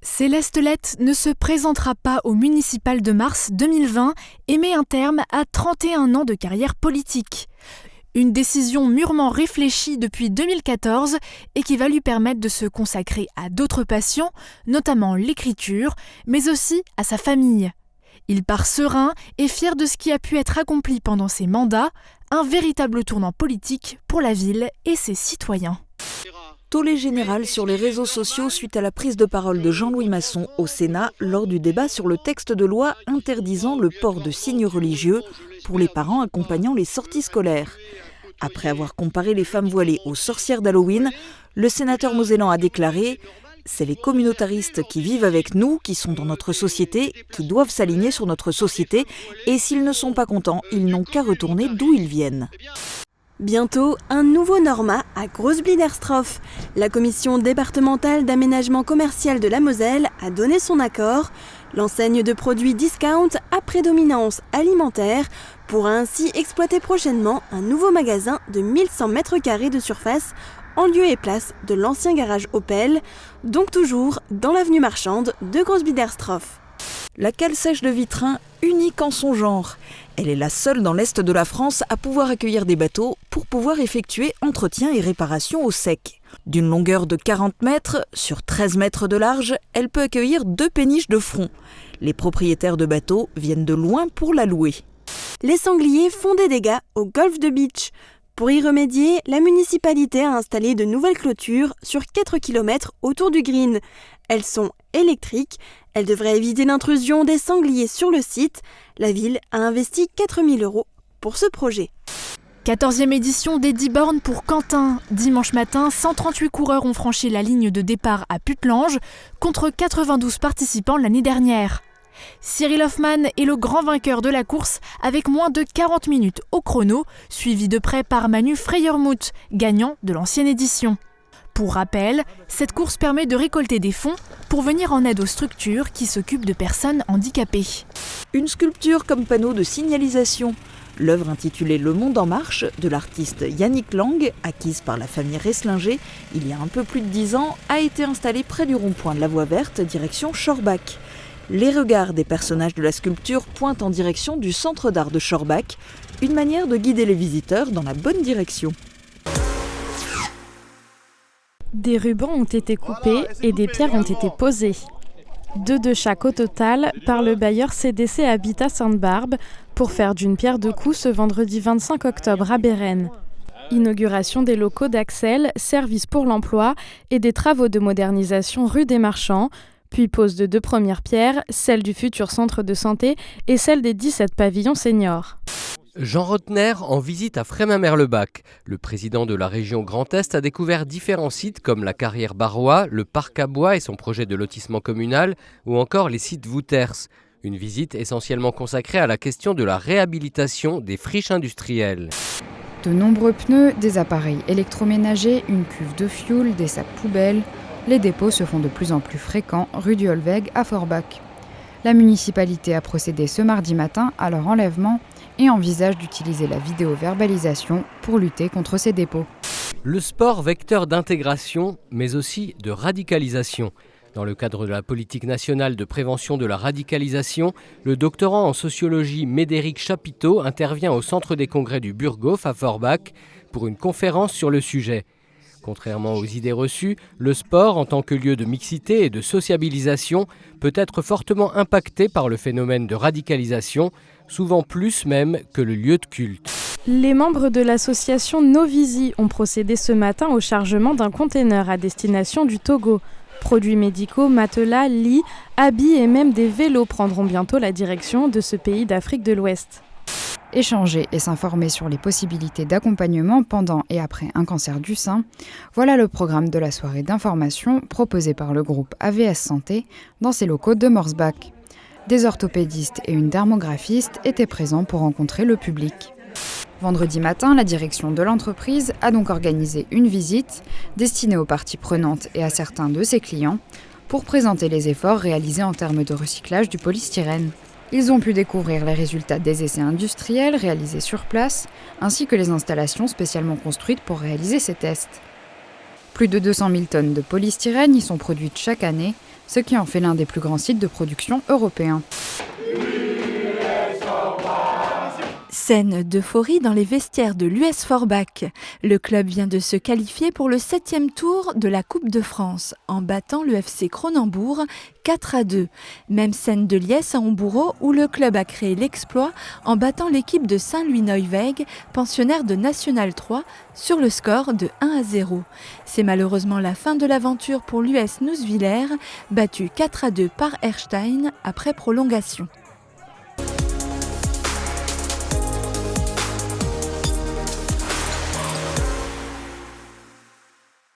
Céleste Lett ne se présentera pas au municipal de mars 2020 et met un terme à 31 ans de carrière politique. Une décision mûrement réfléchie depuis 2014 et qui va lui permettre de se consacrer à d'autres passions, notamment l'écriture, mais aussi à sa famille. Il part serein et fier de ce qui a pu être accompli pendant ses mandats, un véritable tournant politique pour la ville et ses citoyens. Tollé général sur les réseaux sociaux suite à la prise de parole de Jean-Louis Masson au Sénat lors du débat sur le texte de loi interdisant le port de signes religieux pour les parents accompagnant les sorties scolaires. Après avoir comparé les femmes voilées aux sorcières d'Halloween, le sénateur mosellan a déclaré « C'est les communautaristes qui vivent avec nous, qui sont dans notre société, qui doivent s'aligner sur notre société, et s'ils ne sont pas contents, ils n'ont qu'à retourner d'où ils viennent ». Bientôt, un nouveau Norma à Großbiederstroff. La commission départementale d'aménagement commercial de la Moselle a donné son accord. L'enseigne de produits discount à prédominance alimentaire pourra ainsi exploiter prochainement un nouveau magasin de 1100 m² de surface en lieu et place de l'ancien garage Opel, donc toujours dans l'avenue marchande de Großbiederstroff. La cale sèche de Vitrin, unique en son genre. Elle est la seule dans l'est de la France à pouvoir accueillir des bateaux pour pouvoir effectuer entretien et réparation au sec. D'une longueur de 40 mètres, sur 13 mètres de large, elle peut accueillir 2 péniches de front. Les propriétaires de bateaux viennent de loin pour la louer. Les sangliers font des dégâts au golfe de Beach. Pour y remédier, la municipalité a installé de nouvelles clôtures sur 4 km autour du green. Elles sont électriques. Elles devraient éviter l'intrusion des sangliers sur le site. La ville a investi 4 000 € pour ce projet. 14e édition des 10 bornes pour Quentin. Dimanche matin, 138 coureurs ont franchi la ligne de départ à Putelange contre 92 participants l'année dernière. Cyril Hoffman est le grand vainqueur de la course avec moins de 40 minutes au chrono, suivi de près par Manu Freyermuth, gagnant de l'ancienne édition. Pour rappel, cette course permet de récolter des fonds pour venir en aide aux structures qui s'occupent de personnes handicapées. Une sculpture comme panneau de signalisation. L'œuvre intitulée Le Monde en marche de l'artiste Yannick Lang, acquise par la famille Reslinger il y a un peu plus de 10 ans, a été installée près du rond-point de la voie verte direction Schorbach. Les regards des personnages de la sculpture pointent en direction du centre d'art de Schorbach, une manière de guider les visiteurs dans la bonne direction. Des rubans ont été coupés et des pierres ont été posées. 2 de chaque au total par le bailleur CDC Habitat Sainte-Barbe pour faire d'une pierre deux coups ce vendredi 25 octobre à Bérennes. Inauguration des locaux d'Axel, service pour l'emploi et des travaux de modernisation rue des Marchands, puis pose de 2 premières pierres, celle du futur centre de santé et celle des 17 pavillons seniors. Jean Rotner en visite à Frémin-Merlebach. Le président de la région Grand Est a découvert différents sites comme la carrière Barrois, le parc à bois et son projet de lotissement communal ou encore les sites Wouters. Une visite essentiellement consacrée à la question de la réhabilitation des friches industrielles. De nombreux pneus, des appareils électroménagers, une cuve de fioul, des sacs poubelles. Les dépôts se font de plus en plus fréquents rue du Holweg à Forbach. La municipalité a procédé ce mardi matin à leur enlèvement et envisage d'utiliser la vidéoverbalisation pour lutter contre ces dépôts. Le sport vecteur d'intégration, mais aussi de radicalisation. Dans le cadre de la politique nationale de prévention de la radicalisation, le doctorant en sociologie Médéric Chapiteau intervient au centre des congrès du Burghof à Forbach pour une conférence sur le sujet. Contrairement aux idées reçues, le sport, en tant que lieu de mixité et de sociabilisation, peut être fortement impacté par le phénomène de radicalisation, souvent plus même que le lieu de culte. Les membres de l'association Novisi ont procédé ce matin au chargement d'un container à destination du Togo. Produits médicaux, matelas, lits, habits et même des vélos prendront bientôt la direction de ce pays d'Afrique de l'Ouest. Échanger et s'informer sur les possibilités d'accompagnement pendant et après un cancer du sein, voilà le programme de la soirée d'information proposée par le groupe AVS Santé dans ses locaux de Morsbach. Des orthopédistes et une dermographiste étaient présents pour rencontrer le public. Vendredi matin, la direction de l'entreprise a donc organisé une visite destinée aux parties prenantes et à certains de ses clients pour présenter les efforts réalisés en termes de recyclage du polystyrène. Ils ont pu découvrir les résultats des essais industriels réalisés sur place, ainsi que les installations spécialement construites pour réaliser ces tests. Plus de 200 000 tonnes de polystyrène y sont produites chaque année, ce qui en fait l'un des plus grands sites de production européens. Scène d'euphorie dans les vestiaires de l'US Forbach. Le club vient de se qualifier pour le 7e tour de la Coupe de France en battant le FC Cronenbourg 4-2. Même scène de liesse à Homboureau où le club a créé l'exploit en battant l'équipe de Saint-Louis-Neuweg, pensionnaire de National 3, sur le score de 1-0. C'est malheureusement la fin de l'aventure pour l'US Nousvillers, battu 4-2 par Erstein après prolongation.